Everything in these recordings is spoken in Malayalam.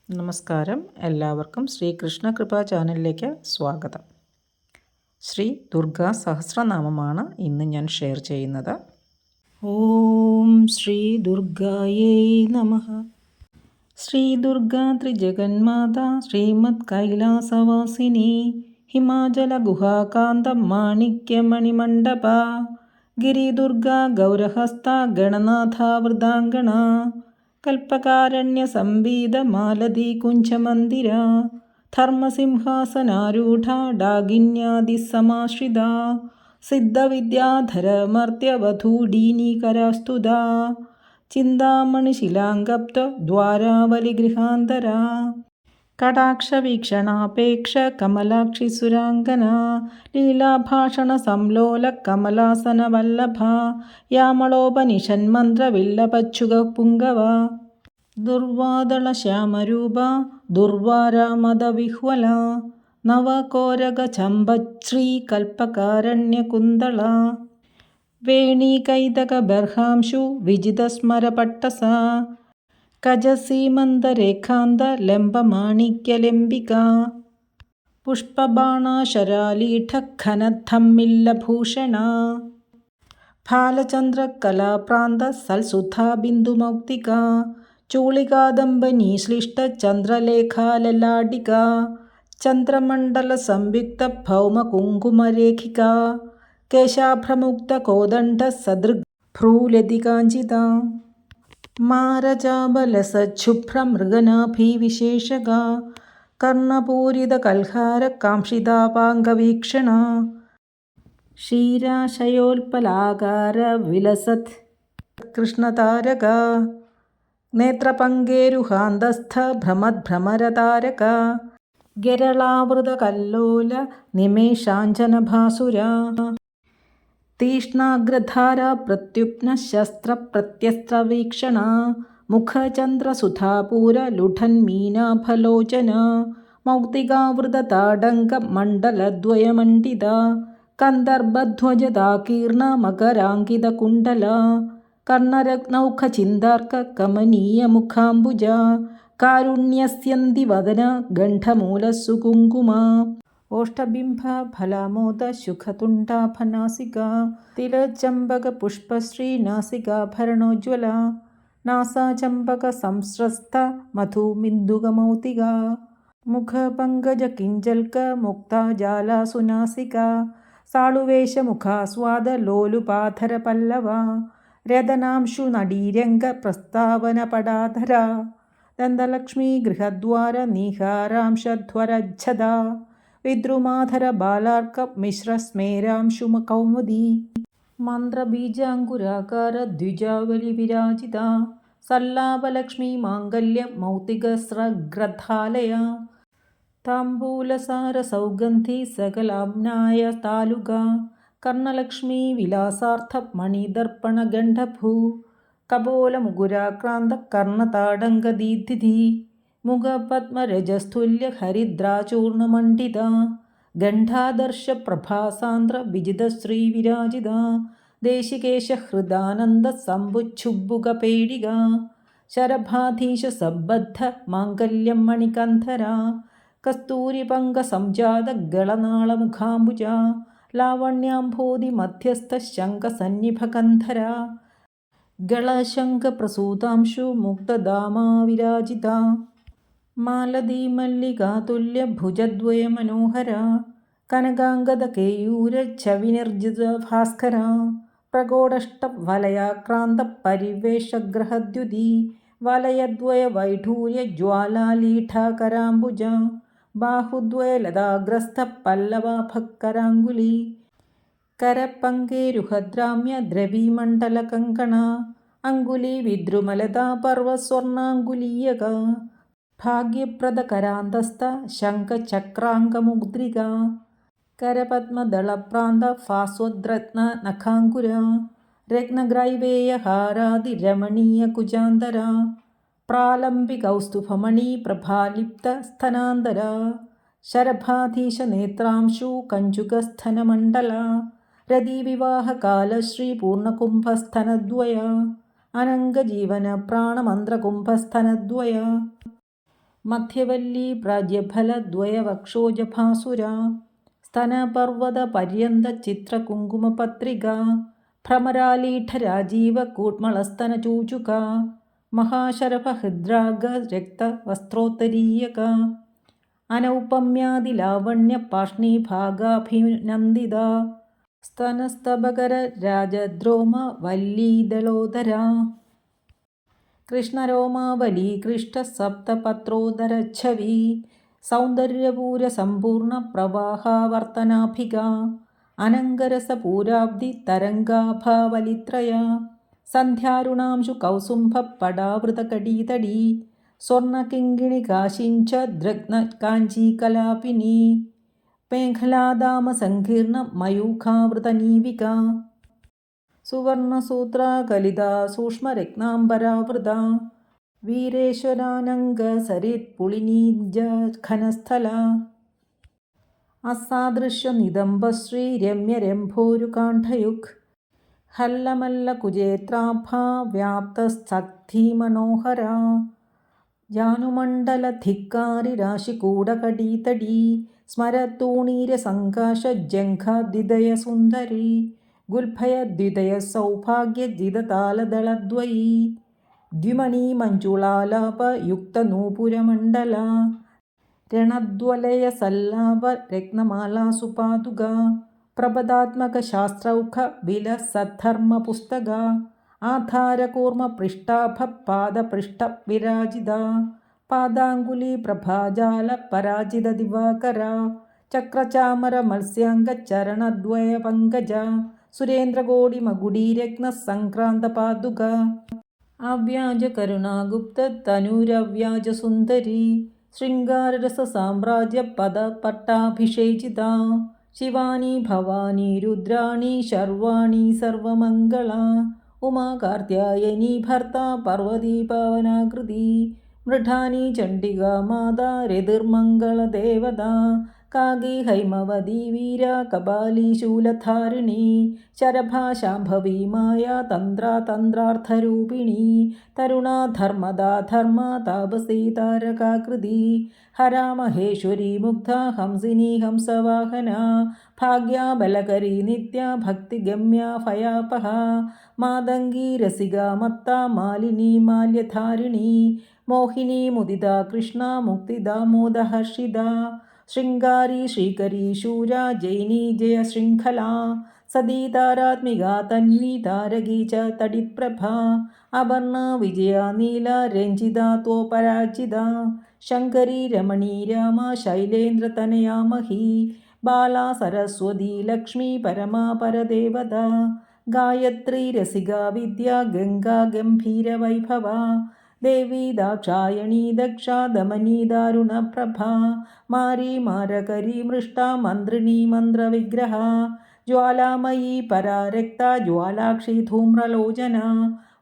നമസ്കാരം. എല്ലാവർക്കും ശ്രീകൃഷ്ണ കൃപാ ചാനലിലേക്ക് സ്വാഗതം. ശ്രീ ദുർഗാ സഹസ്രനാമമാണ് ഇന്ന് ഞാൻ ഷെയർ ചെയ്യുന്നത്. ഓം ശ്രീ ദുർഗായേ നമഃ. ശ്രീ ദുർഗാ ത്രിജഗന്മാത ശ്രീമത് കൈലാസവാസിനി ഹിമാചല ഗുഹാകാന്തം മാണിക്യമണിമണ്ഡപ ഗിരിദുർഗാ ഗൗരഹസ്ത ഗണനാഥ വൃതാംഗണ കൽപ്പകാരണ്യ സംവീത മാലതി കുഞ്ചമന്ദിര ധർമ്മസിംഹാസനാരൂഢ ഡാഗിന്യാദിസമാശ്രിത സിദ്ധവിദ്യാധരമർത്യവധൂഢീനീകരാസ്തുത ചിന്താമണിശിലാംഗപ്ത ദ്വാരാവലിഗൃഹാന്തര കടാക്ഷവീക്ഷണാപേക്ഷ കമലാക്ഷി സുരാംഗന ലീലാഭാഷണ സംലോല കമലാസനവല്ലഭ യാമളോപനിഷന്മന്ത്രവില്ലപച്ഛുക പുങ്കവ ദുർവാദള ശ്യാമരൂപ ദുർവാരാമദവിഹ്വല നവകോരക ചമ്പശ്രീ കൽപ്പകാരണ്യകുന്തള വേണീകൈതക ബർഹാംശു വിജിതസ്മരപട്ടസ കജസീമന്തരേഖാന്ത ലംബമാണിക്യലംബിക പുഷ്പബാണാശരാലീഠഘനദ്ധമ്മില്ലഭൂഷണ ഫാലചന്ദ്രകലാപ്രാന്ത സൽസുധാബിന്ദുമൗക്തിക ചൂളികാദംബനീശ്ലിഷ്ടചന്ദ്രലേഖാലലാടിക ചന്ദ്രമണ്ഡല സംയുക്ത ഭൗമകുങ്കുമരേഖിക കേശാഭ്രമുക്തകോദണ്ഡ സദൃഗ് ഭ്രൂലതികാഞ്ചിത മാരജാബലസശുഭ്രമൃഗനാഭീവിശേഷക കർണപൂരിതകൽഹാരകാംക്ഷിതാപാംഗവീക്ഷണ ക്ഷീരാശയോൽപലാകാര വിലസത് കൃഷ്ണതാരക നേത്രപങ്കേരുഹാന്തസ്ഥ ഭ്രമദ്ഭ്രമരതാരക ഗരളാവൃതകല്ലോല നിമേഷാഞ്ജനഭാസുര തീഷ്ണാഗ്രധാരാ പ്രത്യുപ്ന ശസ്ത്രപ്രത്യസ്ത്രവീക്ഷണ മുഖചന്ദ്രസുധാപൂരലുഠന്മീനാഫലോചന മൗക്തികാവൃതതാടങ്കമണ്ഡലദ്വയമണ്ഡിത കന്ദർഭധ്വജതാകീർണ മകരാങ്കിതകുണ്ടല കർണരത്നൗഖചിന്താർക്ക കമനീയമുഖാംബുജ കാരുണ്യസ്യന്തിവദന ഗണ്ഡമൂലസുകുങ്കുമ ഓഷ്ടബിംബ ഫലാമോദ ശുഖതുണ്ഡാഭനാസിക തിലചമ്പകപുഷ്പശ്രീ നാസികാഭരണോജ്വല നാസാചമ്പക സംസ്രസ്ത മധുമിന്ദുകമൗതിക മുഖപങ്കജകിഞ്ചൽക മുക്താജാലാസുനാസിക സാളുവേഷമുഖാസ്വാദലോലുപാധരപല്ലവ രതനാംശുനടീരംഗ പ്രസ്താവനപടാധര ദന്തലക്ഷ്മീ ഗൃഹദ്വാര നീഹാരാംശധ്വരജ്ജത വിദ്രുമാധര ബാലാർക്ക മിശ്രസ്മേരാംശുകൗമുദി മന്ത്രബീജാങ്കുരാകാര ദ്വിജാവലി വിരാജിത സല്ലാപലക്ഷ്മീ മാംഗല്യ മൗക്തികസ്രഗ്രഥാലയ താംബൂലസാര സൗഗന്ധി സകലാംനായ താലുക കർണലക്ഷ്മീ വിലാസാർത്ഥ മണിദർപ്പണഗണ്ഡഭൂ കപോലമുകുരാക്രാന്ത കർണതാടങ്കദീധിതി മുഖപത്മരജസ്തുല്യ ഹരിദ്രാചൂർണമണ്ഡിത ഗണ്ഡാദർശ പ്രഭാസാന്ദ്ര വിജിതശ്രീ വിരാജിത ദേശികേശഹൃദാനന്ദ സംബുച്ഛുബുകപേടിക ശരഭാധീശ സബ്ബദ്ധ മാംഗല്യം മണികന്ധര കസ്തൂരിപങ്ക സംജാത ഗളനാളമുഖാംബുജ ലാവണ്യാംഭോധി മധ്യസ്ഥ ശങ്കസന്നിഭകന്ധര ഗളശങ്കപ്രസൂതാംശു മുക്തദാമാ വിരാജിത മാലതീ മല്ലികാതുല്യ ഭുജദ്വയമനോഹര കനകാംഗദകേയൂരച്ഛവിനിർജിത ഭാസ്കര പ്രകോടഷ്ടവലയാക്രാന്ത പരിവേഷഗ്രഹദ്യുതി വലയദ്വയവൈഢൂര്യ ജ്വാലാലീഠാകരാംബുജ ബാഹുദ്വയലതാഗ്രസ്ത പല്ലവാഭക്കരാങ്കുലി കരപങ്കേരുഹദ്രാമ്യ ദ്രവീമണ്ഡലകങ്കണ അങ്കുലി വിദ്രുമലതാ പർവസ്വർണാങ്കുലീയക ഭാഗ്യപ്രദകരാന്തസ്ഥ ശംഖചക്രാംഗമുദ്രിക കരപത്മദളപ്രാന്ത ഫാസ്വദ്രത്ന നഖാങ്കുര രത്നഗ്രൈവേയഹാരാതിരമണീയകുജാന്തര പ്രാലംബികൗസ്തുഭമണി പ്രഭാലിപ്ത സ്തനാന്തര ശരഭാധീശ നേത്രാംശു കഞ്ചുകസ്ഥനമണ്ഡല രതിവിവാഹകാലശ്രീ പൂർണ്ണകുംഭസ്ഥനദ്വയ അനംഗജീവന പ്രാണമന്ത്രകുംഭസ്ഥനദ്വയ മധ്യവല്ലി പ്രാജ്യഫലദ്വയവക്ഷോജഭാസുര സ്തനപർവ്വതപര്യന്തചിത്രകുങ്കുമപത്രിക ഭ്രമരാലീഠരാജീവകൂട്മളസ്തനചൂചുക മഹാശരഭഹൃദ്രാഗരക്തവസ്ത്രോത്തരീയക അനൗപമ്യാദിലാവണ്യപാഷ്ണീഭാഗാഭിനന്ദിത സ്തനസ്തബകരരാജദ്രോമവല്ലീദളോദര കൃഷ്ണരോമാവലീകൃഷ്ടസപ്തപത്രോദരച്ഛവി സൗന്ദര്യപൂരസമ്പൂർണപ്രവാഹാവർത്തനാഭിക അനംഗരസപൂരാബ്ധിതരംഗാഭാവലിത്രയ സന്ധ്യാരുണാംശുകൗസുംഭപ്പടാവൃതകടീതടീ സ്വർണകിങ്കിണികാശിഞ്ചദ്രഗ്നകാഞ്ചീകലാപിനി മേഖലാദാമസങ്കീർണമയൂഖാവൃതനീവിക സുവർണസൂത്രാകലിതാ സൂക്ഷ്മരത്നാംബരാവൃത വീരേശ്വരാനംഗസരിത്പുളിനീജഘനസ്ഥല അസാദൃശ്യനിതംബശ്രീ രമ്യരംഭോരുകാണ്ഠയുഗ് ഹല്ലമല്ലകുചേത്രാഭാ വ്യാപ്തസ്ഥിതിമനോഹര ജാനുമണ്ഡലധിക്കാരിരാശികൂടകടീതടീ സ്മരത്തൂണീരസങ്കാശജംഘാദ്വിതയസുന്ദരീ ഗുൽഭയദ്വിതയസൗഭാഗ്യജിതതാലദളദ്വയീ ദ്വിമണീമഞ്ജുളാലാപയുക്തനൂപുരമണ്ഡല രണദ്വലയസല്ലാപരത്നമാലാസുപാദുക പ്രപദാത്മകശാസ്ത്രൗഖവിലസദ്ധർമ്മപുസ്തക ആധാരകൂർമ്മപൃഷ്ഠാഭപാദപൃഷ്ഠവിരാജിത പാദാങ്കുലീപ്രഭാജാലപരാജിതദിവാകര ചക്രചാമരമത്സ്യാംഗചരണദ്വയപങ്കജ സുരേന്ദ്രകോടിമകുടീരത്നസംക്രാന്തപാദുക അവ്യാജകരുണാഗുപ്തതനുരവ്യാജസുന്ദരീ ശൃംഗാരരസസാമ്രാജ്യപദപട്ടാഭിഷേചിത ശിവാനി ഭവാനി രുദ്രാണി ശർവാണി സർവമംഗള ഉമാ കാർത്യായനി ഭർത്താ പാർവതീ പാവനാകൃതി മൃഢാനി ചണ്ഡികാ മാതാ രതിർമംഗളദേവതാ കാകി ഹൈമവതി വീര കപാലി ശൂലധാരിണി ശരഭാ ശാംഭവി മായ തന്ത്രാതന്ത്രാർത്ഥരൂപിണി തരുണാ ധർമ്മദാ ധർമ്മ താപസീ താരകാകൃതി ഹരാ മഹേശ്വരി മുഗ്ധ ഹംസിനി ഹംസവാഹന ഭാഗ്യാ ബലകരി നിത്യ ഭക്തിഗമ്യ ഭയാപഹ മാതംഗീ രസിക മത്ത മാലിനി മാല്യധാരിണി മോഹിനി മുദിത കൃഷ്ണ മുക്തിദാമോദഹർഷിത ശൃംഗാരി ശ്രീകരി ശൂര ജൈനി ജയ ശൃംഖല സതീ താരാത്മിക തന്വി താരകീ ച തടിപ്രഭ അപർണ വിജയ നീല രഞ്ജിത ത്വപരാജിത ശങ്കരി രമണീ രാമ ശൈലേന്ദ്രതനയാ മഹീ ബാലാ സരസ്വതി ലക്ഷ്മി പരമാ പരദേവത ഗായത്രി രസിക വിദ്യ ഗംഗാ ഗംഭീര വൈഭവ ദേവി ദാക്ഷായണീ ദക്ഷ ദമനീ ദാരുണപ്രഭ മാരീ മാരകരി മൃഷ്ട മന്ത്രിണീ മന്ത്രവിഗ്രഹ ജ്വാലാമയീ പരാരക്ത ജ്വാലാക്ഷി ധൂമ്രലോചന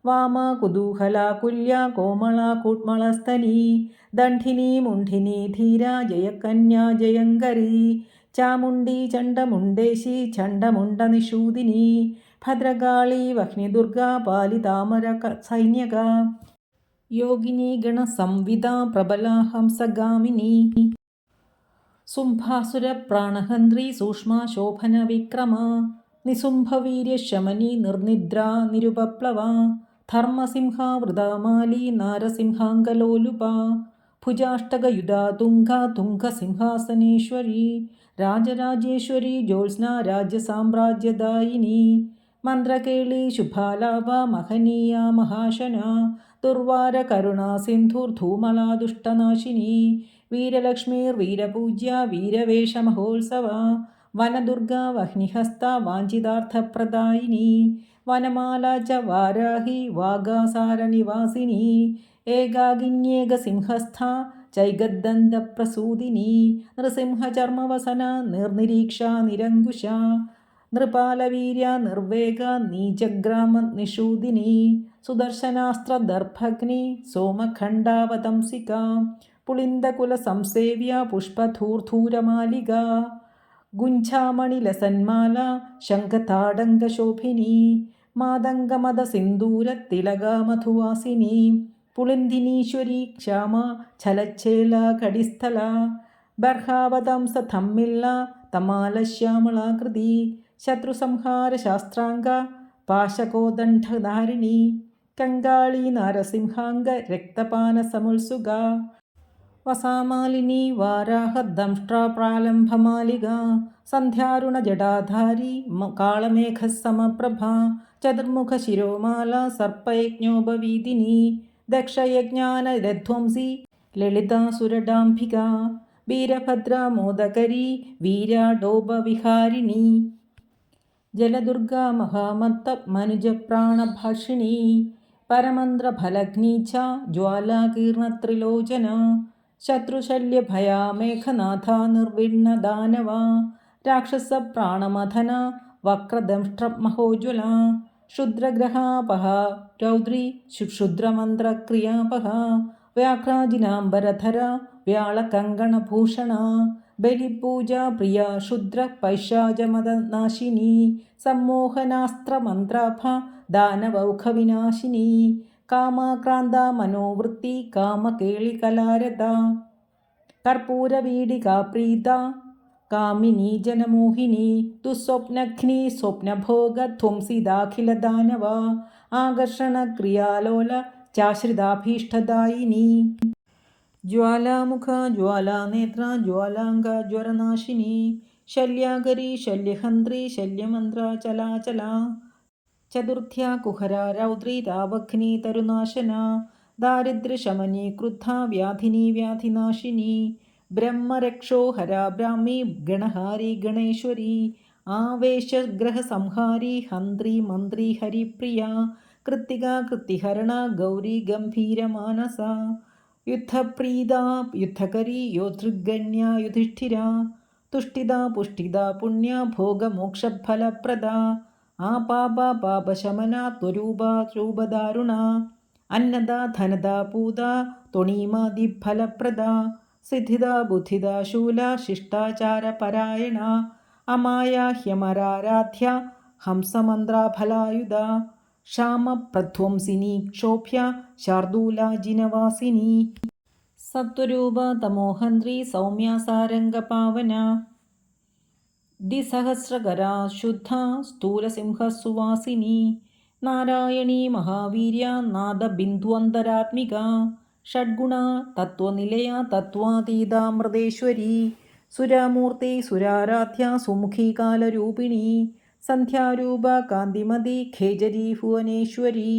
വാമ കുതൂഹല കുല്യ കോമള കൂട്മളസ്ഥലീ ദണ്ഡിനി മുണ്ഡിനി ധീര ജയകന്യാ ജയങ്കരി ചാമുണ്ഡി ചണ്ഡമുണ്ഡേശി ചണ്ഡമുണ്ഡനിഷൂദിനി ഭദ്രകാളി വഹ്നിദുർഗ പാലിതാമര സൈന്യക യോഗിനി ഗണസംവിദ പ്രബലാ ഹംസഗാമിനി സുംഭാസുരപ്രാണഹന്ത്രി സൂക്ഷ്മ ശോഭന വിക്രമ നിസുംഭവീര്യശമനി നിർനിദ്രാ നിരുപപ്ലവ ധർമ്മസിംഹാവൃതമാലി നാരസിംഹാംഗലോലുപ ഭുജാഷ്ടകയുധാ തുംഗ തുംഗസിംഹാസനേശ്വരി രാജരാജേശ്വരി ജ്യോത്സ്ന രാജ്യസാമ്രാജ്യദായിനി മന്ത്രകേളി ശുഭാലാഭ മഹനീയ മഹാശന ദുർവാര കരുണാ സിന്ധുർധൂമളാ ദുഷ്ടനാശിനി വീരലക്ഷ്മീർവീരപൂജ്യ വീരവേഷമഹോത്സവ വനദുർഗ വഹ്നിഹസ്ത വാഞ്ചിതാർത്ഥപ്രദായിനി വനമാല ച വാരാഹി വാഗാസാരനിവാസിനി ഏകാകിന്യേകസിംഹസ്ഥ ചൈഗദ്ദന്തപ്രസൂദിനി നൃസിംഹചർമ്മവസന നിർനിരീക്ഷ നിരങ്കുശ നൃപാലവീര്യ നിർവേഗ നീചഗ്രാമ നിഷൂദിനി സുദർശനാസ്ത്രദർഭഗ്നി സോമഖണ്ഡാവതംസിക പുളിന്ദകുലസംസേവ്യ പുഷ്പധൂർധൂരമാലിക ഗുഞ്ചാമണിലസന്മാല ശംഖതാടങ്കശോഭിനി മാതംഗമദസിന്ദൂരത്തിലക മധുവാസിനി പുളിന്ദിനീശ്വരി ക്ഷാമ ഛലച്ഛേല കടിസ്ഥല ബർഹാവതംസ തമ്മില്ല തമാലശ്യാമളാകൃതി ശത്രുസംഹാര ശാസ്ത്രാംഗ പാശകോദണ്ഡധാരിണി കങ്കാളി നാരസിംഹാംഗ രക്തപാന സമുത്സുക വസാമാലിനി വാരാഹദംഷ്ട്രാപ്രാലംഭമാലിക സന്ധ്യാരുണ ജടാധാരി കാളമേഘസമപ്രഭ ചതുർമുഖ ശിരോമാല സർപ്പയജ്ഞോപവീതിനി ദക്ഷയജ്ഞാനരധ്വംസി ലളിതാസുരഡാംഭിക വീരഭദ്ര മോദകരി വീരാഡോപവിഹാരിണി ജലദുർഗ മഹാമത്ത മനുജപ്രാണഭാഷിണി പരമന്ത്രഫലഗ്നി ച ജ്വാലാകീർണത്രിലോചന ശത്രുശല്യഭയാമേഘനാഥ നിർവിണ്ണദാനവ രാക്ഷസപ്രാണമഥന വക്രദംഷ്ട്രമഹോജ്വല ക്ഷുദ്രഗ്രഹാപഹ രൗദ്രി ക്ഷുദ്രമന്ത്രക്രിയാപഹ വ്യാഘ്രാജിനാംബരധര വ്യാളകങ്കണഭൂഷണ ബലിപൂജാപ്രിയ ക്ഷുദ്ര പൈശാചമദനാശിനി സമ്മോഹനാസ്ത്രമന്ത്രാഭ ദാനവൗഖവിനാശിനി കാമാക്രാന്ത മനോവൃത്തി കാമകേളികലാരത കർപ്പൂരവീടികാപ്രീത കാമിനി ജനമോഹിനി ദുസ്വപ്നഘ്നി സ്വപ്നഭോഗധ്വംസിതാഖിലദാനവ ആകർഷണക്രിയാലോല ചാശ്രിതാഭീഷ്ടദായിനി ജ്വാലാമുഖ ജ്വാലാനേത്ര ജ്വാലാംഗ ജ്വരനാശിനി ശല്യാകരി ശല്യഹന്ത്രി ശല്യമന്ത്ര ചലാചല ചതുർത്ഥ്യ കുഹര രൗദ്രി രാവഘ്നി തരുനാശന ദാരിദ്ര്യശമനി ക്രുദ്ധ വ്യാധിനി വ്യാധിനാശിനി ബ്രഹ്മരക്ഷോഹര ബ്രാഹ്മി ഗണഹാരി ഗണേശ്വരി ആവേശഗ്രഹസംഹാരി ഹന്ത്രി മന്ത്രി ഹരിപ്രിയ കൃത്തിക കൃത്തിഹരണ ഗൗരി ഗംഭീരമാനസ യുദ്ധപ്രീത യുദ്ധകരി യോധൃഗണ്യ യുധിഷ്ഠിര തുഷ്ടിത പുഷ്ടിത പുണ്യ ഭോഗമോക്ഷഫലപ്രദ ആപാപ പാപശമന ത്വരൂപ രൂപദാരുണ അന്നദ ധനദ പൂത ത്വണീമാദിഫലപ്രദ സിദ്ധിദ ബുദ്ധിദ ശൂല ശിഷ്ടാചാരപരായണ അമായാഹ്യമരാരാധ്യ ഹംസമന്ത്രഫലായുധ ക്ഷാമപ്രധ്വംസിനി ക്ഷോഭ്യ ശാർദൂലാജിനവാസിനി സത്വരൂപ തമോഹന്ത്രി സൗമ്യ സാരംഗപാവന ദ്വിസഹസ്രകര ശുദ്ധ സ്ഥൂലസിംഹസുവാസിനി നാരായണീ മഹാവീര്യ നാദബിന്ദുവന്തരാത്മിക ഷഡ്ഗുണ തത്വനിലയ തത്വാതീതാമൃതേശ്വരി സുരമൂർത്തി സുരാരാധ്യ സുമുഖി കാലരൂപിണി സന്ധ്യാരൂപ കാന്തിമതി ഖേജരി ഭുവനേശ്വരി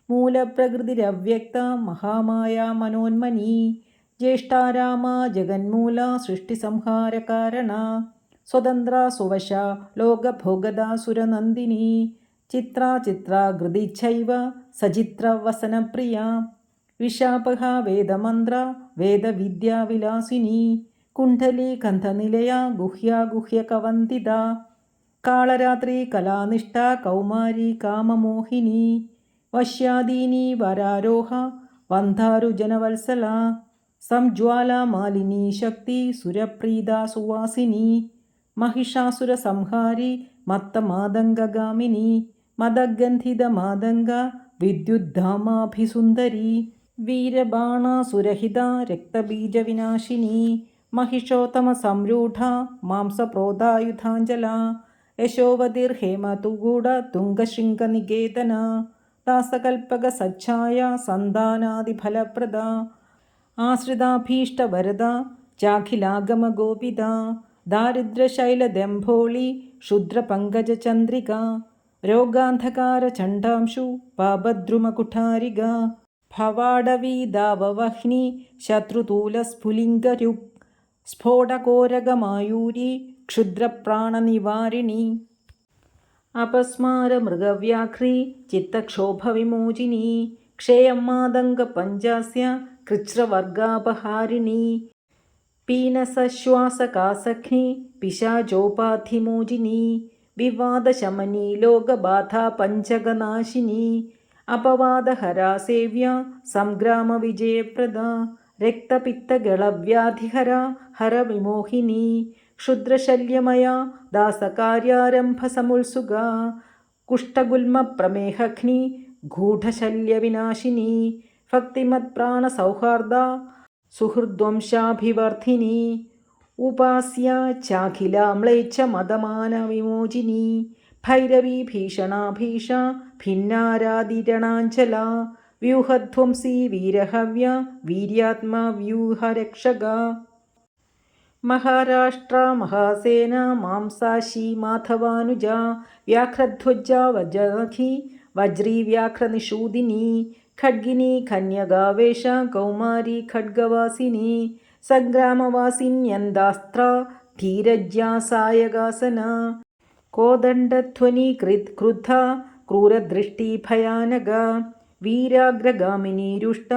മൂലപ്രകൃതിരവ്യക്ത മഹാമായ മനോന്മനി ജ്യേഷ്ഠാരാമ ജഗന്മൂല സൃഷ്ടിസംഹാരകാരണ സ്വതന്ത്ര സുവശ ലോകഭോഗദാസുരനന്ദിനി ചിത്രാചിത്രാകൃതിച്ഛൈവ സചിത്രവസനപ്രിയ വിശാപഹ വേദമന്ത്ര വേദവിദ്യാവിലാസിനി കുണ്ഡലി കന്ധനിലയ ഗുഹ്യാഗുഹ്യകവന്ദിത കാളരാത്രി കലാനിഷ്ഠ കൗമാരി കാമമോഹിനി വശ്യാദീനി വരാരോഹ വന്ധാരുജനവത്സല സംജ്വാലാമാലിനി ശക്തി സുരപ്രീത സുവാസിനി महिषासुरसंहारी मत्तमादङ्गगामिनी मदगन्धितमादङ्ग विद्युद्धामाभिसुन्दरी वीरबाणासुरहिता रक्तबीजविनाशिनी महिषोत्तमसंरूढा मांसप्रोदायुधाञ्जला यशोवतिर्हेमतुगूढतुङ्गशृङ्गनिकेतना दासकल्पकसच्छाया सन्तानादिफलप्रदा आश्रिताभीष्टवरदा चाखिलागमगोपिता दारिद्र्यशैलदम्भोळी क्षुद्रपङ्कजचन्द्रिका रोगान्धकारचण्डांशु पापद्रुमकुठारिगा भवाडवीदाववह्नि शत्रुतूलस्फुलिङ्गरुक् स्फोटकोरगमायूरी क्षुद्रप्राणनिवारिणी अपस्मारमृगव्याघ्री चित्तक्षोभविमोचिनी क्षेयमादङ्गपञ्चास्य कृच्छ्रवर्गापहारिणी पीनसश्वासकासख्नि पिशाचोपाधिमोचिनी विवादशमनी लोकबाधापञ्चकनाशिनी अपवादहरा सेव्या संग्रामविजयप्रदा रक्तपित्तगलव्याधिहरा हरविमोहिनी क्षुद्रशल्यमया दासकार्यारम्भसमुत्सुका कुष्ठगुल्मप्रमेहघ्नि गूढशल्यविनाशिनी ഭക്തിമത്പ്രാണസൗഹാർദ സുഹൃദ്വംശാഭിവർദ്ധിനി ഉപാസ്യ ചാഖിലാമ്ലേച്ഛ മതമാനവിമോചിനി ഭൈരവീ ഭീഷണാഭീഷ ഭിന്നാരാതിരണാഞ്ചല വ്യൂഹധ്വംസി വീരഹവ്യ വീര്യാത്മാ വ്യൂഹരക്ഷക മഹാരാഷ്ട്ര മഹാസേന മാംസാശി മാധവാനുജ വ്യാഘ്രധ്വജ വജാഖി വജ്രീ വ്യാഘ്രനിഷൂദിനി ഖഡ്ഗിനി കന്യകാവേശ കൗമാരി ഖഡ്ഗവാസിനി സംഗ്രാമവാസിന്യന്താസ്ത്ര ധീരജ്യാ സായകാസന കോദണ്ഡധ്വനി ക്രുദ്ധ ക്രൂരദൃഷ്ടി ഭയാനക വീരാഗ്രഗാമിനി രുഷ്ട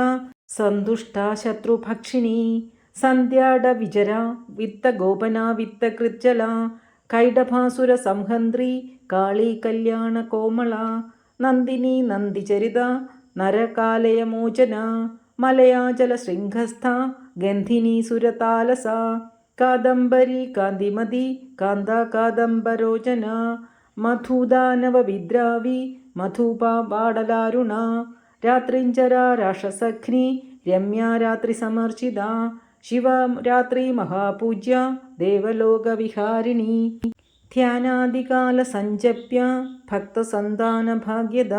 സന്തുഷ്ട ശത്രുഭക്ഷിണി സന്ധ്യാട വിചര വിത്തഗോപന വിത്തകൃജ്ജല കൈഡഭാസുര സംഹന്ത്രി കാളി കല്യാണ കോമള നന്ദിനി നന്ദിചരിത നരകാലയമോചന മലയാചല ശൃംഖസ്ഥ ഗന്ധിനി സുരതാലസ കാദംബരി കാന്തിമതി കാന്ത കാദംബരോചന മധുദാനവ വിദ്രാവി മധുപാടലാരുണ രാത്രിഞ്ചര രാക്ഷസഘ്നി രമ്യ രാത്രി സമർച്ചിത ശിവരാത്രി മഹാപൂജ്യ ദേവലോകവിഹാരിണി ധ്യാനാദികാല സഞ്ജപ്യ ഭക്തസന്താനഭാഗ്യദ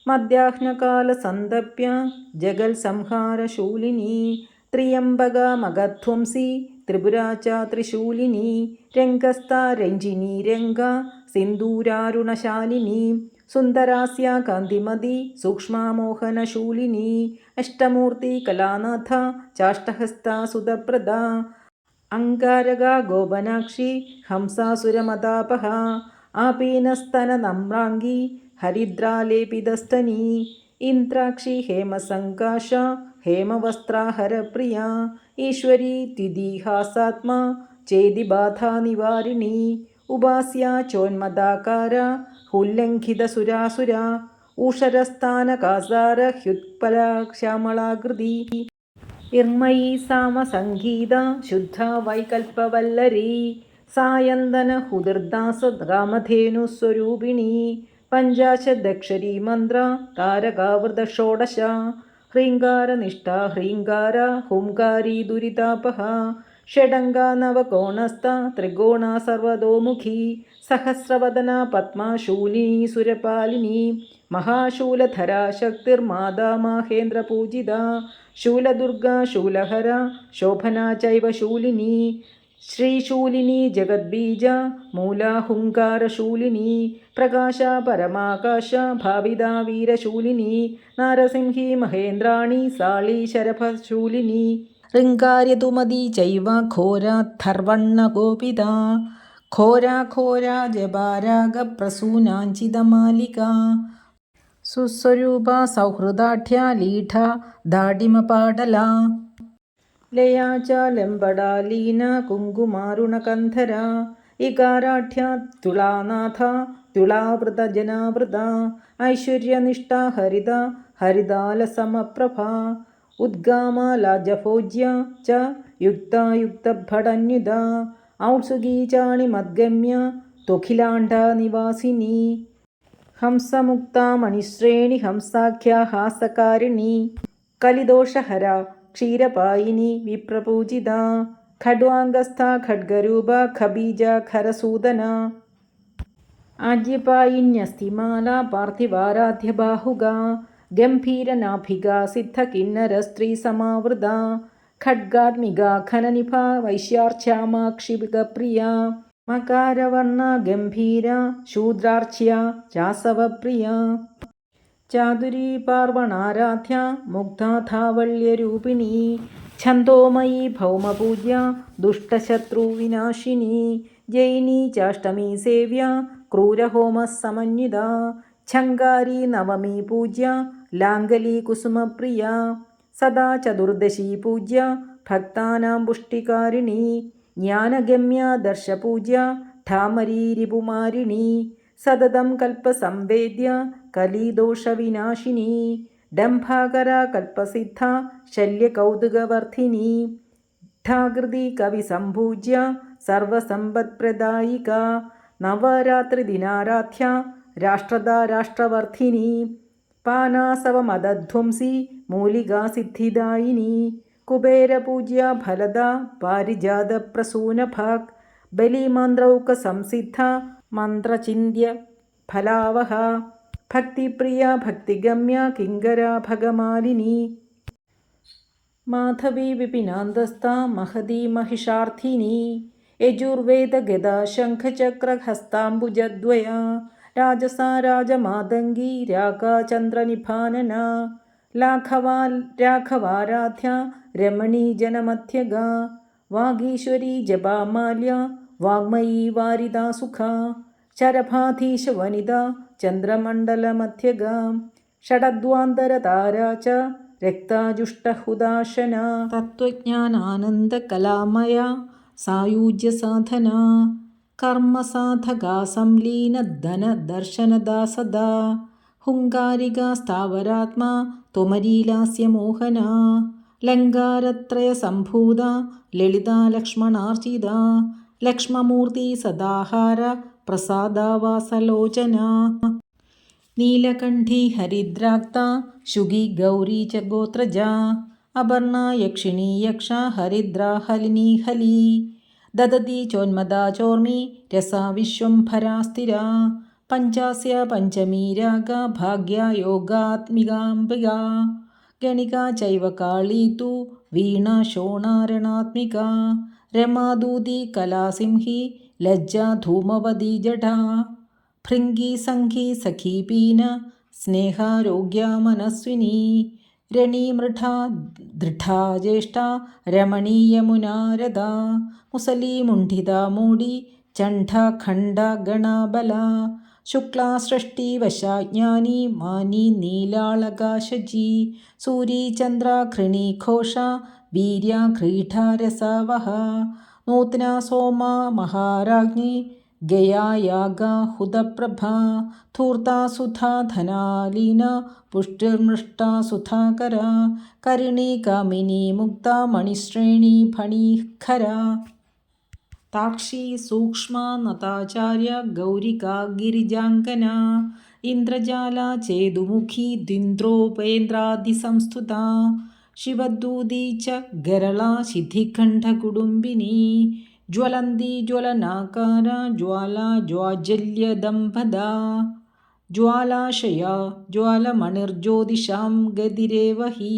മധ്യാഹ്നകാല സന്തപ്യ ജഗൽ സംഹാരശൂലിനി ത്രിയംബക മഗധ്വംസി ത്രിപുരാ ച ത്രിശൂലിനി രംഗസ്ഥ രഞ്ജിനി രംഗ സിന്ദൂരാരുണശാലിനി സുന്ദരാസ്യ കാന്തിമതി സൂക്ഷ്മമോഹനശൂലിനി അഷ്ടമൂർത്തി കലാനാഥ ചാഷ്ടഹസ്ത സുതപ്രദ അങ്കാരക ഗോപനാക്ഷി ഹംസാസുരമതാപഹ ആപീനസ്തന നമ്രാംഗി ഹരിദ്രാലേപിതസ്തനി ഇന്ദ്രാക്ഷി ഹേമസങ്കാശ ഹേമവസ്ത്രാഹരപ്രിയ ഈശ്വരി ദ്വിദീഹാസാത്മാ ചേതിബാധാനിവാരിണി ഉപാസ്യ ചോന്മദാകാര ഉല്ലംഘിതസുരാസുര ഊഷരസ്ഥാനകാസാര ഹ്യുത്പല ശ്യാമളാകൃതി ഇർമയീ സാമസംഗീത ശുദ്ധ വൈകൽപ്പവല്ലരി സായന്തന ഹുതിർദാസ കാമധേനുസ്വരൂപിണി പഞ്ചാശദക്ഷരീ മന്ത്ര താരകാവൃത ഷോഡശ ഹ്രീങ്കാരനിഷ്ഠ ഹ്രീങ്കാര ഹുംകാരി ദുരിതാപഹ ഷഡംഗ നവകോണസ്ഥ ത്രികോണ സർവതോമുഖി സഹസ്രവദന പത്മശൂലിനി സുരപാലിനി മഹാശൂലധരാ ശക്തിർമാതാ മഹേന്ദ്രപൂജിത ശൂലദുർഗ ശൂലഹര ശോഭന ചൈവ ശൂലിനി ശ്രീശൂലിനി ജഗദ്ബീജ മൂലാഹുങ്കാരശൂലിനി പ്രകാശ പരമാകാശ ഭാവിത വീരശൂലിനി നാരസിംഹി മഹേന്ദ്രാണി സാളി ശരഭശൂലിനി ഋങ്കാര്യതുമതി ചൈവ ഘോരാധർവണ്ണ ഗോപിത ഘോരാഘോര ജപാരാഗപ്രസൂനാഞ്ചിതമാലിക സുസ്വരൂപ സൗഹൃദാഢ്യ ലീഢ ദാഡിമപാടല ലയാ ച ലംബടാലീന കുങ്കുമാരുണകന്ധര ഇകാരാഢ്യ തുളാനാഥ തുളാവൃത ജനാവൃത ഐശ്വര്യനിഷ്ഠ ഹരിത ഹരിതാലസമപ്രഭ ഉദ്ഗാമലാജഭോജ്യ ച യുക്തായുക്തഭടന്യുത ഔത്സുകീ ചാണിമദ്ഗമ്യ ത്വഖിലാണ്ഡ നിവാസിനി ഹംസമുക്ത മണിശ്രേണി ഹംസാഖ്യ ഹാസകാരിണി കലിദോഷഹര ക്ഷീരപായിനി വിപ്രപൂജിത ഖഡ്വാംഗസ്ഥ ഖഡ്ഗരൂപ ഖബീജ ഖരസൂദന ആജ്യപായിന്യസ്തിമാല പാർത്ഥിവാരാധ്യബാഹുക ഗംഭീരനാഭിക സിദ്ധകിന്നരസ്ത്രീ സമാവൃത ഖഡ്ഗാത്മിക ഖനനിഭ വൈശ്യാർച്ഛാമാക്ഷിപ്രിയ മകാരവർണ ഗംഭീര ശൂദ്രാർച്ച്യ ചാസവപ്രിയ ചാതുരീ പാർവണാരാധ്യ മുഗ്ധാധാവള്യരൂപിണി ഛന്ദോമയീ ഭൗമപൂജ്യ ദുഷ്ടശത്രുവിനാശിനി ജൈനീ ചാഷ്ടമീ സേവ്യ ക്രൂരഹോമസമന്വിത ഛങ്കാരി നവമീ പൂജ്യ ലാംഗലീ കുസുമപ്രിയ സദാ ചതുർദശീ പൂജ്യ ഭക്താനാം പുഷ്ടികാരിണി ജ്ഞാനഗമ്യ ദർശപൂജ്യ ഠാമരീ രിപുമാരിണി സതതം കൽപ്പസംവേദ്യ കലിദോഷവിനാശിനി ഡംഭാകര കൽപ്പസിദ്ധ ശല്യകൗതുകവർദ്ധിനി ഠാകൃതി കവിസംഭൂജ്യ സർവസമ്പത്പ്രദായിക നവരാത്രിദിനാരാധ്യ രാഷ്ട്രദാ രാഷ്ട്രവർദ്ധിനി പാനാസവമതധ്വംസി മൂലികാ സിദ്ധിദായിനി കുബേരപൂജ്യ ഫലദ പാരിജാതപ്രസൂനഭാഗ് ബലിമന്ത്രൗക സംസിദ്ധ മന്ത്രചിന്യ ഫലാവഹ ഭക്തിപ്രിയ ഭക്തിഗമ്യ കിങ്കര ഭഗമാലിനി മാധവി വിപിനാന്തസ്ഥ മഹതി മഹിഷാർത്ഥിനി യജുർവേദഗദാ ശംഖചക്രഹസ്താംബുജദ്വയ രാജസാ രാജമാതംഗി രാഗചന്ദ്രനിഭാനന രാഘവാരാധ്യ രമണീ ജനമധ്യഗ വാഗീശ്വരീ ജപാമാല്യ വാഗ്മയീ വാരിദാസുഖ ശരഭാധീശ വനിത ചന്ദ്രമണ്ഡലമധ്യഗ ഷഡദ്വാന്തരതാരാ ച രക്താജുഷ്ടഹുദാശന തത്വജ്ഞാനാനന്ദകലാമയ സായുജ്യസാധന കർമ്മസാധകാ സംലീനധനദർശനദാ സദാ ഹുങ്കാരികാ സ്ഥാവരാത്മാ ത്വമരീലാസ്യമോഹന ലങ്കാരത്രയസംഭൂത ലളിതാ ലക്ഷ്മണാർച്ചിത ലക്ഷ്മമൂർത്തി സദാഹാര പ്രസാദാവാസലോചന നീലകണ്ഠീ ഹരിദ്രാക്ത ശുഗി ഗൗരീ ച ഗോത്രജ അപർണ യക്ഷിണീ യക്ഷ ഹരിദ്രാ ഹലിനീ ഹലി ദദതി ചോന്മദാ ചോർമി രസാ വിശ്വംഭരാ സ്ഥിര പഞ്ചാസ്യ പഞ്ചമീ രാഗ ഭാഗ്യ യോഗാത്മികാംബിക ഗണിക ചൈവ കാളീ തു വീണ ശോണാരണാത്മിക രമാദൂതി കലാസിംഹി ലജ്ജാ ധൂമവതി ജടാ ഭൃംഗീ സംഘീ സഖീ പീന സ്നേഹാരോഗ്യ മനസ്വിനി രണീമൃഢാ ദൃഢാ ജ്യേഷ്ഠ രമണീയമുനാരദ മുസലീമുണ്ഠിതാ മൂടി ചണ്ഡ ഖണ്ഡ ഗണബല ശുക്ലാ സൃഷ്ടി വശാജ്ഞാനി മാനി നീലാളകാശജി സൂരീ ചന്ദ്ര ഘൃണീ ഘോഷ വീര്യ ക്രീഡാരസവഹ നൂത്ന സോമ മഹാരാജ്ഞി ഗയായാഗ ഹുതപ്രഭ ധൂർത്താ സുധാ ധനാലീന പുഷ്ടിർമൃഷ്ടാ സുധാകര കരുണീ കാമിനി മുക്ത മണിശ്രേണി ഫണീഖര താക്ഷി സൂക്ഷ്മ നതാചാര്യ ഗൗരികാ ഗിരിജാംഗന ഇന്ദ്രജാല ചേതുമുഖി ദ്വിന്ദ്രോപേന്ദ്രാദിസംസ്തുത ശിവദൂതി ച ഗരള ശിധിഖണ്ഡകുടുംബിനി ജ്വലന്തി ജ്വലനാകാര ജ്വാലാ ജ്വാജല്യദംഭദ ജ്വാലാശയ ജ്വാലമണിർജ്യോതിഷാം ഗതിരേവ ഹി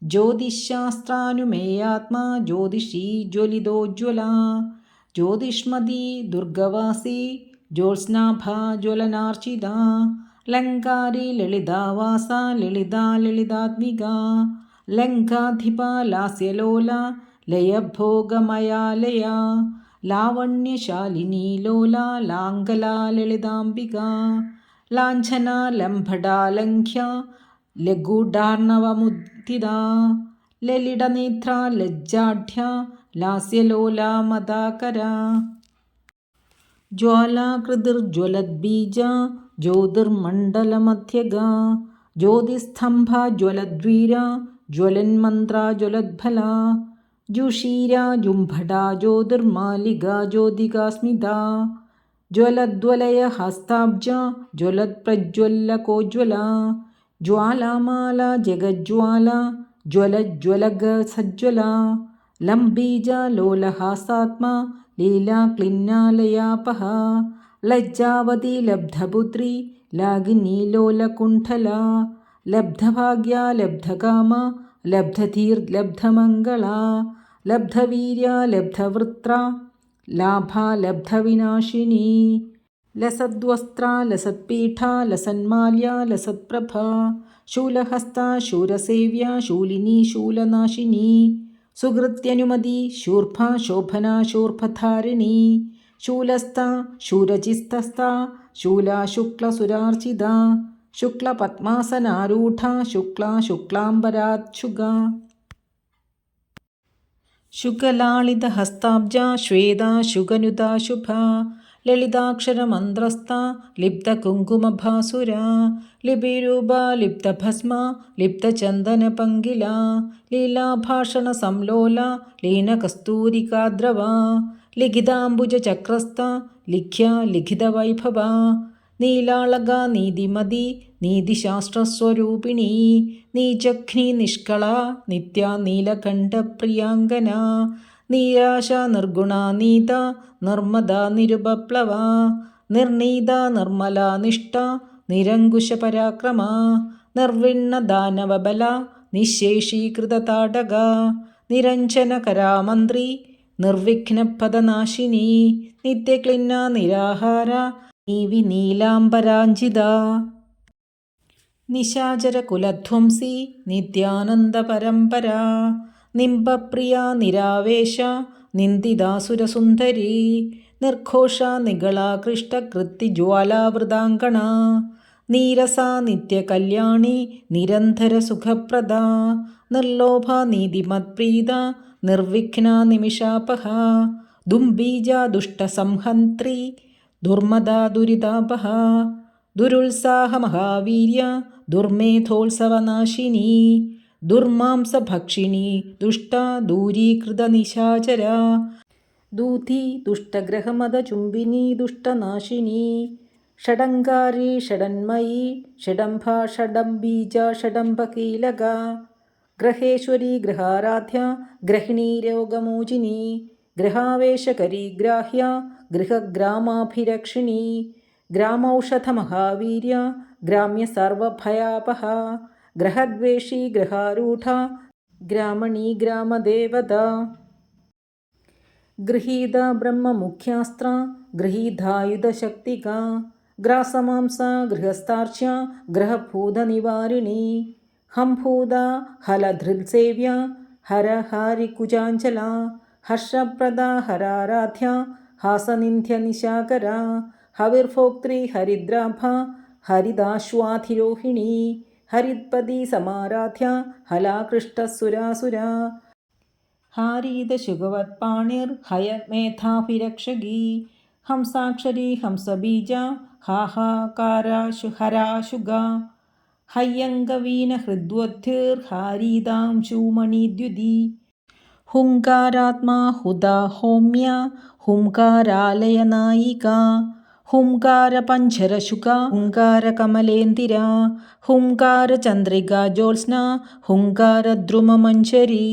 ജ്യോതിശാസ്ത്രാനുമേയാത്മാ ജ്യോതിഷീ ജ്വലിതോജ്വല ജ്യോതിഷ്മതി ദുർഗവാസി ജ്യോത്സ്നാഭ ജ്വലനാർച്ചിത ലങ്കാരി ലളിതാവാസ ലളിതാ ലളിതാത്മിക ലങ്കാധിപ ലാസ്യലോല ലയഭോഗമയാലയ ലാവണ്യശാലിനി ലോല ലാംഗലാ ലളിതാംബിക ലാഞ്ചന ലംഭടാലംഘ്യ ലഘുഡാർണവമുദ്ധിത ലലിതനേത്ര ലജ്ജാഢ്യ ലാസ്യലോല മദാകര ജ്വാലാകൃതിർജ്വലദ്ബീജ ജ്യോതിർമണ്ഡലമധ്യഗ ജ്യോതിസ്തംഭ ജ്വലദ്വീര ജ്വലന്മന്ത്ര ജ്വലദ്ഫല ജുഷീര ജുംഭട ജ്യോതിർമാലിക ജ്യോതികാസ്മിത ജ്വലദ്വലയ ഹസ്താബ്ജ ജ്വലത്പ്രജ്വല്ലകോജ്വല ജ്വാലാമാല ജഗജ്വാല ജ്വലജ്വലഗ സജ്വല ലംബീജ ലോലഹാസാത്മാ ലീലാ ക്ലിന്നാലയാപഹ ലജ്ജാവതി ലബ്ധപുത്രി ലാഗിനി ലോലകുണ്ഠല ലബ്ധഭാഗ്യ ലബ്ധകാമ ലബ്ധധീർ ലബ്ധമംഗള ലബ്ധവീര്യ ലബ്ധവൃത്ര ലാഭ ലബ്ധവിനാശിനി ലസദ്വസ്ത്ര ലസത്പീഠ ലസന്മാല്യ ലസത്പ്രഭ ശൂലഹസ്ത ശൂരസേവ്യ ശൂലിനി ശൂലനാശിനി സുഹൃത്യനുമതി ശൂർഭ ശോഭന ശൂർഭധാരിണി ശൂലസ്ഥ ശൂരജിസ്തസ്ഥ ശൂല ശുക്ലസുരാർച്ചിത ശുക്ലപത്മാസനാരൂഢ ശുക്ല ശുക്ലാംബരാച്ഛുക ശുകലാളിതഹസ്താബ്ജ ശ്വേത ശുകനുത ശുഭ ലളിതാക്ഷരമന്ത്രസ്ഥ ലിപ്തകുങ്കുമഭാസുര ലിപിരൂപ ലിപ്തഭസ്മ ലിപ്തചന്ദനപങ്കില ലീലാഭാഷണസംലോല ലീനകസ്തൂരികാദ്രവ ലിഖിതാംബുജചക്രസ്ഥ ലിഖ്യ ലിഖിതവൈഭവ നീലാളക നീതിമതി നീതിശാസ്ത്രസ്വരൂപിണി നീചഘ്നി നിഷ്കള നിത്യ നീലകണ്ഠപ്രിയാങ്കന നീരാശ നിർഗുണ നീത നിർമ്മദ നിരുപപ്ലവ നിർണീത നിർമ്മല നിഷ്ഠ നിരങ്കുശ പരാക്രമ നിർവിണ്ണ ദാനവബല നിശേഷീകൃത താടക നിരഞ്ജന കരാമന്ത്രി നിർവിഘ്നപദനാശിനി നിത്യക്ലിന്ന നിരാഹാര നീവി നീലാംബരാഞ്ജിത നിശാചര കുലധ്വംസി നിത്യാനന്ദ പരമ്പര നിംബപ്രിയ നിരാവേശ നിന്ദിതാസുരസുന്ദരി നിർഘോഷ നികളാകൃഷ്ടകൃത്തി ജ്വാലാവൃതാങ്കണ നീരസ നിത്യകല്യാണി നിരന്തര സുഖപ്രദ നിർലോഭ നീതിമത്പ്രീത നിർവിഘ്ന നിമിഷാപഹ ദുംബീജ ദുഷ്ടസംഹന്ത്രി ദുർമദ ദുരിതാപഹ ദുരുത്സാഹ മഹാവീര്യ ദുർമേധോത്സവനാശിനി ദുർമാംസഭക്ഷിണി ദുഷ്ട ദൂരീകൃത നിശാചര ദൂതി ദുഷ്ടഗ്രഹമദചുംബിനി ദുഷ്ടനാശിനി ഷഡങ്കാരി ഷഡന്മയി ഷഡംഭ ഷഡംബീജ ഷഡംബകീലക ഗ്രഹേശ്വരി ഗൃഹാരാധ്യ ഗ്രഹിണീ രോഗമോചിനി ഗൃഹാവേശകരി ഗ്രാഹ്യ ഗൃഹഗ്രാമാഭിരക്ഷിണി ഗ്രാമൌഷധമഹാവീര്യ ഗ്രാമ്യ സർവഭയാപഹ ഗ്രഹദ്വേഷി ഗൃഹാരൂഢ ഗ്രാമണീ ഗ്രാമദേവത ഗൃഹീത ബ്രഹ്മമുഖ്യാസ്ത്ര ഗൃഹീതായുധശക്തിക ഗ്രാസമാംസ ഗൃഹസ്ഥാർച്ച്യ ഗ്രഹഭൂതനിവാരിണി ഹംഭൂത ഹലധൃത്സേവ്യ ഹരഹാരികുജാഞ്ചല ഹർഷപ്രദ ഹരാരാധ്യ ഹാസനിന്ധ്യ നിശാകര ഹവിർഭോക്തൃ ഹരിദ്രാഭ ഹരിതാശ്വാധിരോഹിണി ഹരിത്പതി സമാരാധ്യ ഹലാകൃഷ്ടസുരാസുര ഹാരീതശുഗവത്പാണിർ ഹയമേധാഭിരക്ഷകി ഹംസാക്ഷരി ഹംസബീജ ഹാഹാകാരാശുഹരാശുഗ ഹയ്യങ്കവീന ഹൃദ്വദ്ധിർ ഹാരീതാംശൂമണീദ്യുതി ഹുങ്കാരാത്മാ ഹുദാ ഹോമ്യ ഹുങ്കാരാലയനായിക ഹുങ്കാരപഞ്ചരശുക ഹുങ്കാരകമലേന്ദിര ഹുങ്കാരചന്ദ്രികാ ജ്യോത്സ്ന ഹുങ്കാരദ്രുമമഞ്ജരി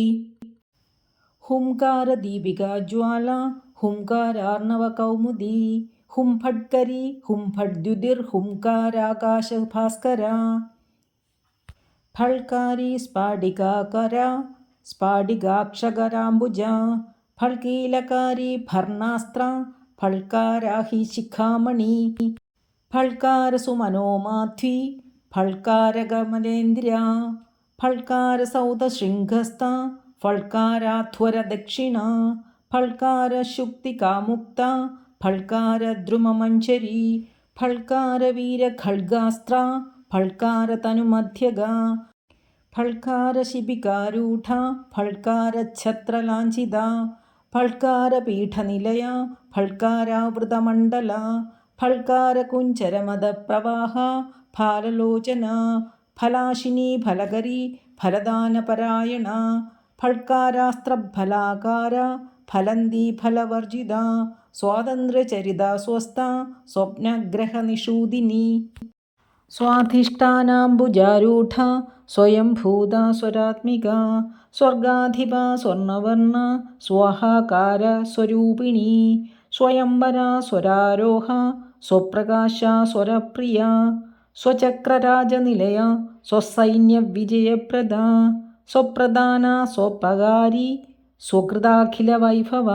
ഹുംകാരദീപികാ ജ്വാല ഹുംകാരാർണവകൗമുദി ഹുംഫട്കരി ഹുംഫട്ദ്യുതിർ ഹുംകാരാകാശഭാസ്കര ഫൾകാരി സ്ഫാടികാകര സ്ഫാടികാക്ഷകരാംബുജ ഫൾകീലകാരി ഭർണാസ്ത്ര ഫൾകാരാഹി ശിഖാമണി ഫൾകാരസുമനോമാധ്വി ഫൾകാരകമലേന്ദ്ര ഫൾകാരസൗധശൃംഖസ്ഥ ഫൾകാരാധ്വരദക്ഷിണ ഫൾകാരശുക്തികാമുക്ത ഫൾകാരദ്രുമമഞ്ജരി ഫൾകാരവീരഖഡ്ഗാസ്ത്ര ഫൾകാരതനുമധ്യഗ ഫൾകാരശിബികാരൂഢ ഫൾകാരഛത്രലാഞ്ചിത ഫൾകാരപീഠനിലയ ഫൾകാരാവൃതമണ്ഡല ഫൾകാരകുഞ്ചരമദപ്രവാഹ ഫാലലോചന ഫലാശിനി ഫലകരി ഫലദാനപരായണ ഫൾകാരാസ്ത്രഫലാകാര ഫലന്തി ഫലവർജിത സ്വാതന്ത്ര്യചരിത സ്വസ്ഥ സ്വപ്നഗ്രഹനിഷൂദിനി സ്വാധിഷ്ഠാനാംബുജാരൂഢ സ്വയംഭൂത സ്വരാത്മിക സ്വർഗാധിപ സ്വർണവർണ്ണ സ്വാഹാകാര സ്വരൂപിണി സ്വയംവര സ്വരാരോഹ സ്വപ്രകാശ സ്വരപ്രിയ സ്വചക്രരാജനിലയ സ്വസൈന്യവിജയപ്രദ സ്വപ്രധാന സ്വോപകാരി സ്വകൃതാഖിലവൈഭവ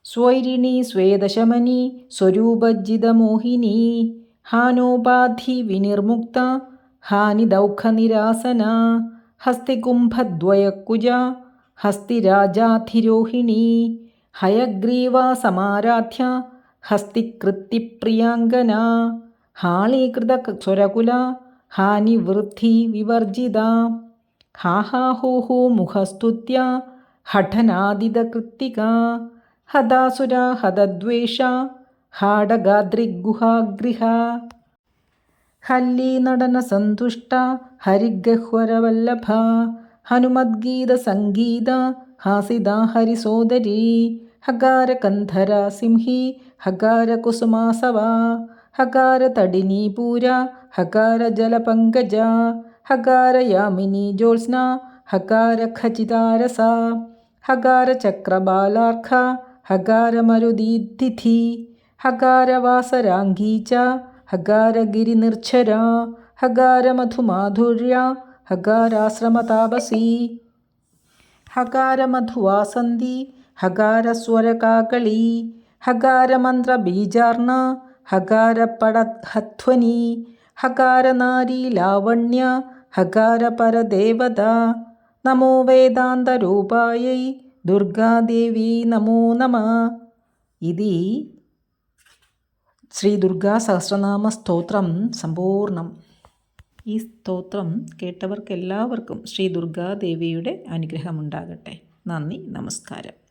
സ്വൈരിണി സ്വേദശമനി സ്വരൂപജിതമോഹിനി ഹാനോപാധി വിനിർമുക്ത ഹാനിദൗഃഖനിരാസന ഹസ്തികുംഭദ്വയക്കുജ ഹസ്തിരാജാധിരോഹിണി ഹയഗ്രീവ സമാരാധ്യ ഹസ്തികൃത്തിപ്രിയാങ്കന ഹാളീകൃത സ്വരകുല ഹാനിവൃദ്ധി വിവർജിത ഹാഹാഹൂഹു മുഖസ്തുത്യ ഹഠനാദിതകൃത്തിക ഹതാസുര ഹതദ്വേഷ ഹാടഗാദ്രിഗുഹാഗൃഹ ഹല്ലീനടനസന്തുഷ്ട ഹരിഗഹ്വരവല്ലഭ ഹനുമദ്ഗീതസംഗീത ഹാസിത ഹരിസോദരി ഹകാരകന്ധര സിംഹി ഹകാരകുസുമാസവ ഹകാര തടിനി പൂര ഹകാര ജലപങ്കജ ഹകാര യാമിനി ജ്യോത്സ്ന ഹകാര ഖചിതാരസ ഹകാര ചക്രബാലാർഖ ഹകാര മരുദീതിഥി ഹകാര വാസരാംഗീ ച ഹകാര ഗിരിനിർഝര ഹകാര മധുമാധുര്യ ഹകാരാശ്രമതാപസി ഹകാര മധുവാസന്തി ഹകാര സ്വരകാകളി ഹകാര മന്ത്രബീജാർണ ഹകാര പടഹധ്വനി ഹകാര നാരീ ലാവണ്യ ഹകാര പരദേവത നമോ വേദാന്തരൂപായൈ ദുർഗാദേവി നമോ നമഃ. ఇది ശ്രീ ദുർഗാ സഹസ്രനാമ സ്തോത്രം സമ്പൂർണം. ഈ സ്തോത്രം കേട്ടവർക്കെല്ലാവർക്കും ശ്രീ ദുർഗാദേവിയുടെ അനുഗ്രഹമുണ്ടാകട്ടെ. നന്ദി, നമസ്കാരം.